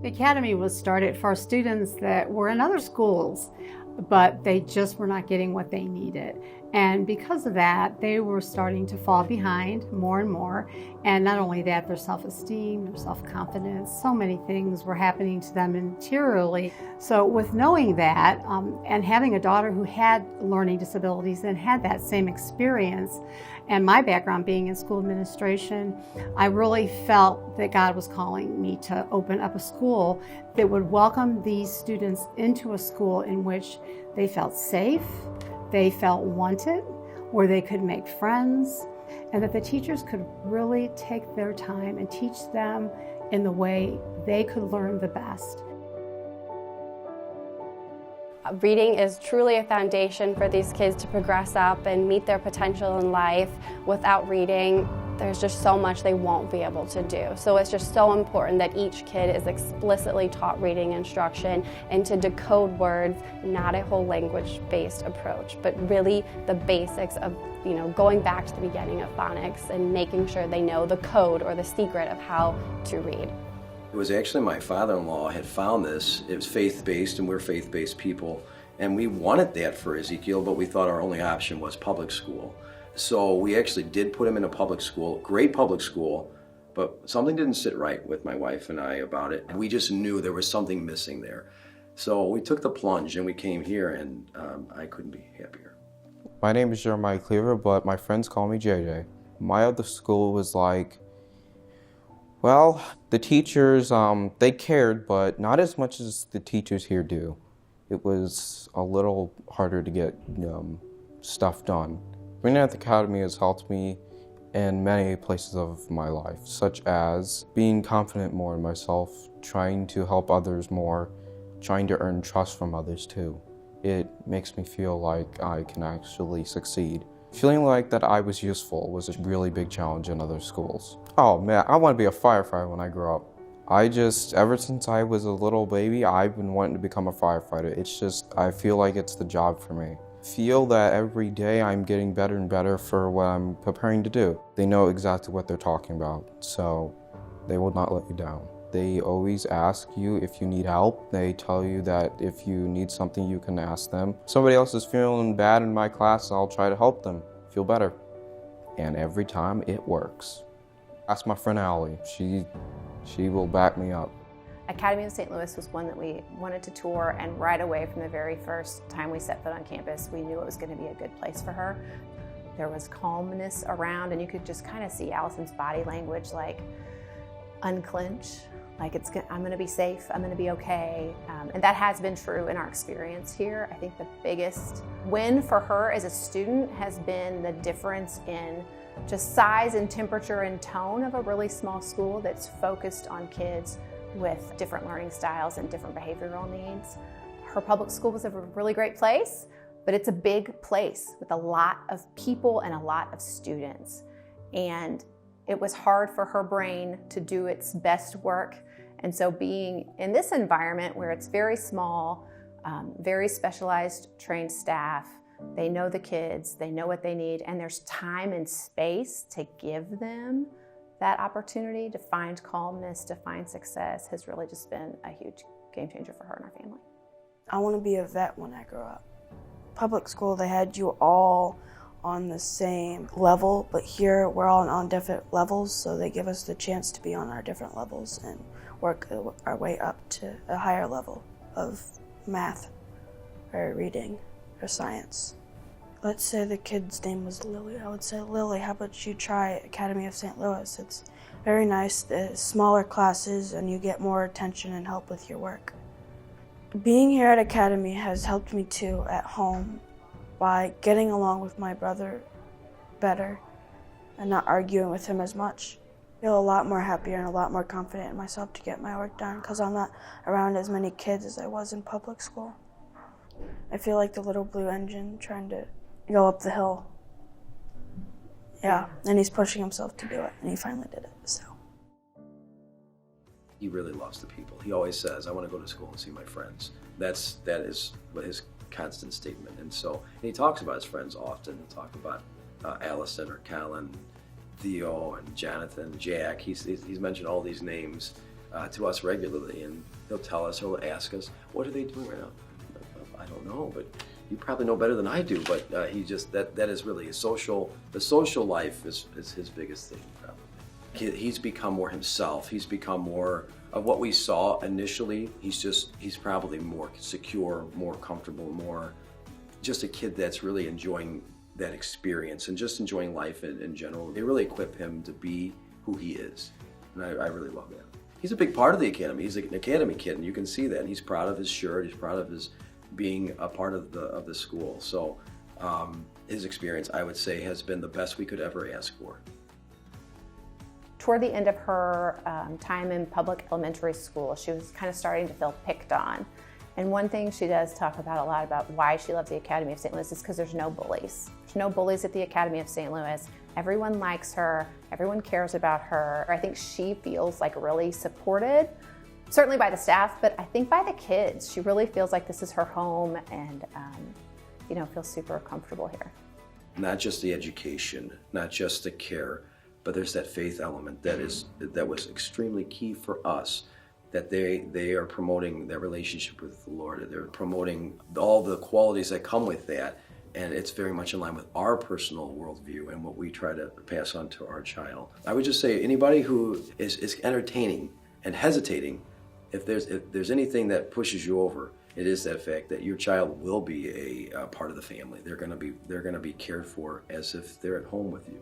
The Academy was started for students that were in other schools, but they just were not getting what they needed. And because of that, they were starting to fall behind more and more. And not only that, their self-esteem, their self-confidence, so many things were happening to them interiorly. So with knowing that, and having a daughter who had learning disabilities and had that same experience, and my background being in school administration, I really felt that God was calling me to open up a school that would welcome these students into a school in which they felt safe, they felt wanted, where they could make friends, and that the teachers could really take their time and teach them in the way they could learn the best. Reading is truly a foundation for these kids to progress up and meet their potential in life. Without reading, there's just so much they won't be able to do. So it's just so important that each kid is explicitly taught reading instruction and to decode words, not a whole language-based approach, but really the basics of, going back to the beginning of phonics and making sure they know the code or the secret of how to read. It was actually my father-in-law had found this. It was faith-based, and we're faith-based people. And we wanted that for Ezekiel, but we thought our only option was public school. So we actually did put him in a public school, great public school, but something didn't sit right with my wife and I about it. We just knew there was something missing there. So we took the plunge and we came here, and I couldn't be happier. My name is Jeremiah Cleaver, but my friends call me JJ. My other school was like, well, the teachers, they cared, but not as much as the teachers here do. It was a little harder to get stuff done. Being at the Academy has helped me in many places of my life, such as being confident more in myself, trying to help others more, trying to earn trust from others too. It makes me feel like I can actually succeed. Feeling like that I was useful was a really big challenge in other schools. Oh man, I want to be a firefighter when I grow up. Ever since I was a little baby, I've been wanting to become a firefighter. I feel like it's the job for me. Feel that every day I'm getting better and better for what I'm preparing to do. They know exactly what they're talking about, so they will not let you down. They always ask you if you need help. They tell you that if you need something, you can ask them. Somebody else is feeling bad in my class, I'll try to help them feel better. And every time it works. Ask my friend Allie. She will back me up. Academy of St. Louis was one that we wanted to tour, and right away from the very first time we set foot on campus, we knew it was going to be a good place for her. There was calmness around, and you could just kind of see Allison's body language, like unclench, like I'm going to be safe, I'm going to be okay. And that has been true in our experience here. I think the biggest win for her as a student has been the difference in just size and temperature and tone of a really small school that's focused on kids with different learning styles and different behavioral needs. Her public school was a really great place, but it's a big place with a lot of people and a lot of students. And it was hard for her brain to do its best work. And so being in this environment where it's very small, very specialized trained staff, they know the kids, they know what they need, and there's time and space to give them that opportunity to find calmness, to find success, has really just been a huge game changer for her and our family. I want to be a vet when I grow up. Public school, they had you all on the same level, but here we're all on different levels, so they give us the chance to be on our different levels and work our way up to a higher level of math or reading or science. Let's say the kid's name was Lily. I would say, Lily, how about you try Academy of St. Louis? It's very nice, smaller classes, and you get more attention and help with your work. Being here at Academy has helped me too at home by getting along with my brother better and not arguing with him as much. I feel a lot more happier and a lot more confident in myself to get my work done because I'm not around as many kids as I was in public school. I feel like the little blue engine trying to go up the hill. Yeah, and he's pushing himself to do it, and he finally did it, so. He really loves the people. He always says, I want to go to school and see my friends. That is what his constant statement. And he talks about his friends often. He'll talk about Allison or Callan, Theo and Jonathan, Jack. He's mentioned all these names. to us regularly, and he'll tell us, he'll ask us, what are they doing right now? I don't know, but you probably know better than I do, but he just, that is really the social life is his biggest thing, probably. He's become more himself. He's become more of what we saw initially. He's probably more secure, more comfortable, more just a kid that's really enjoying that experience and just enjoying life in general. They really equip him to be who he is, and I really love that. He's a big part of the academy. He's an academy kid, and you can see that. And he's proud of his shirt. He's proud of his being a part of the school. So his experience, I would say, has been the best we could ever ask for. Toward the end of her time in public elementary school, she was kind of starting to feel picked on. And one thing she does talk about a lot about why she loves the Academy of St. Louis is because there's no bullies. There's no bullies at the Academy of St. Louis. Everyone likes her. Everyone cares about her. I think she feels like really supported, certainly by the staff, but I think by the kids. She really feels like this is her home and feels super comfortable here. Not just the education, not just the care, but there's that faith element that was extremely key for us, that they are promoting that relationship with the Lord. They're promoting all the qualities that come with that, and it's very much in line with our personal worldview and what we try to pass on to our child. I would just say anybody who is entertaining and hesitating, if there's anything that pushes you over, it is that fact that your child will be a part of the family. They're going to be cared for as if they're at home with you.